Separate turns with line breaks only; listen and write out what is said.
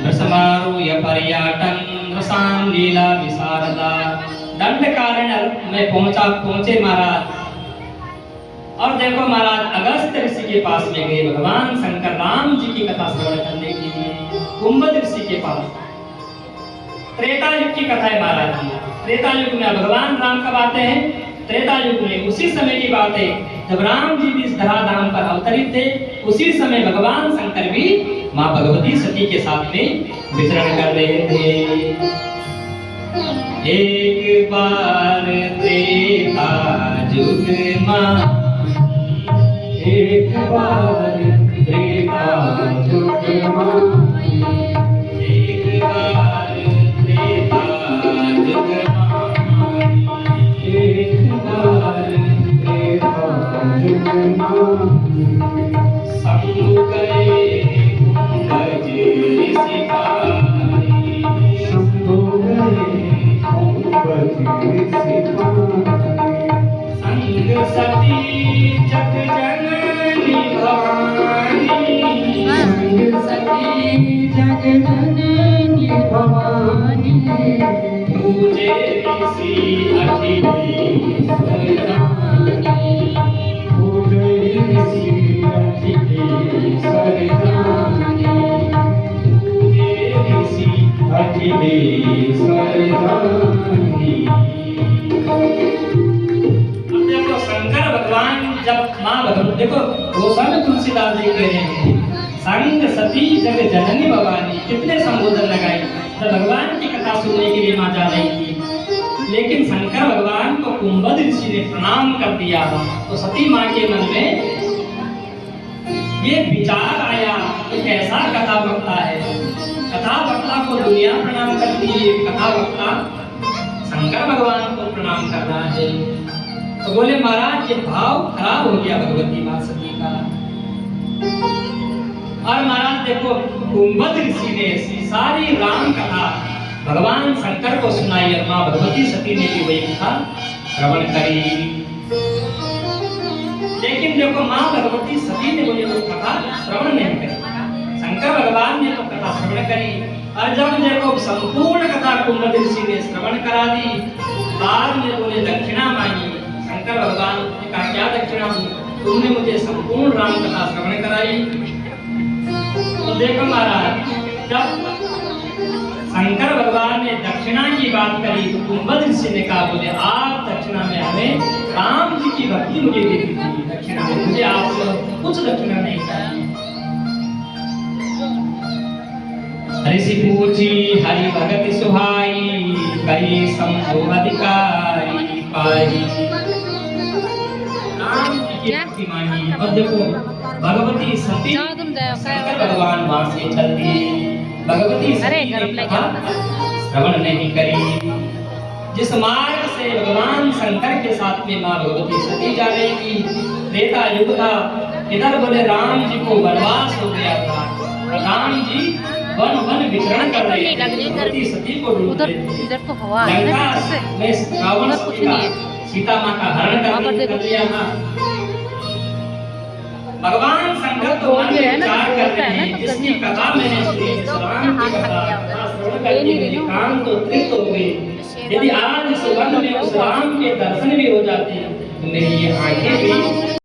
रसमारूय पर्यटन रसाम लीला विशारदा। दंडकारण्य में पहुंचे महाराज। और देखो महाराज अगस्त ऋषि के पास में गए भगवान शंकर राम जी की कथा श्रवण करने के लिए कुंभद ऋषि के पास। त्रेता युग की कथा है महाराज जी। त्रेता युग में भगवान राम कब आते हैं? त्रेता युग में। उसी समय की बात है जब राम जी भी इस धराधाम पर अवतरित थे, उसी समय भगवान शंकर भी मां भगवती सती के साथ में विचरण कर रहे थे। एक बार त्रेता युग मां, एक बार त्रेता युग मां, एक बार त्रेता युग मां, एक बार त्रेता युग मां। शंभु गए कुंभज ऋषि भाई, शंभु गए कुंभज ऋषि भाई। संग सती जग जननी भवानी, संग सती जग जननी भवानी। पूजे ऋषि अखिलेश्वर रानी, पूजे ऋषि अखिलेश्वर रानी, पूजे ऋषि अखिलेश्वर रानी। शंकर भगवान जब मां भगवती, देखो गोस्वामी तुलसीदास जी कह रहे हैं संग सती जग जननी भवानी, कितने संबोधन लगाए जब भगवान की कथा सुनने के लिए मां जा रही थी। लेकिन शंकर भगवान को कुंभद ऋषि ने प्रणाम कर दिया तो सती मां के मन में ये विचार आया कि कैसा कथा वक्ता है। कथा वक्ता को दुनिया प्रणाम करती है, कथा वक्ता शंकर भगवान को प्रणाम करना है। तो बोले महाराज ये भाव खराब हो गया भगवती मां सती का। और महाराज देखो कुंभद ऋषि ने सारी राम कथा भगवान शंकर को सुनाई और मां भगवती सती ने भी वही कथा श्रवण करी। लेकिन देखो मां भगवती सती ने बोले वो कथा श्रवण नहीं करी, शंकर भगवान ने तो कथा श्रवण करी। और जब देखो संपूर्ण कथा कुंभद ऋषि ने श्रवण करा दी, बाद में बोले दक्षिणा मांगी। शंकर भगवान ने कहा क्या दक्षिणा दूं? तुमने मुझे संपूर्ण राम कथा श्रवण कराई। तो देखो महाराज जब शंकर भगवान ने दक्षिणा की बात करी तो कुंभद ऋषि ने कहा बोले आप दक्षिणा में हमें राम जी की भक्ति मुझे दे दीजिए, दक्षिणा में मुझे आपसे कुछ दक्षिणा नहीं चाहिए। ऋषि पूछी हरि भगति सुहाई, कई शंभु अधिकारी पाई। की मांगी और देखो भगवती सती शंकर भगवान वहां से चल दिए। भगवती सती ने श्रवण नहीं करी। जिस मार्ग से भगवान शंकर के साथ में मां भगवती सती जा रही थी, त्रेता युग था। इधर बोले राम जी को वनवास हो गया था, राम जी वन वन विचरण कर रहे थे, भगवती सती को ढूंढ रहे थे। लंका में रावण सीता मां का हरण कर लिया था। भगवान शंकर तो मन में विचार कर रहे हैं जिसकी कथा मैंने सुनी, राम की कथा श्रवण करके मेरे कान तो तृप्त हो गए। यदि आज इस वन में उस राम के दर्शन भी हो जाते तो मेरी ये आंखें भी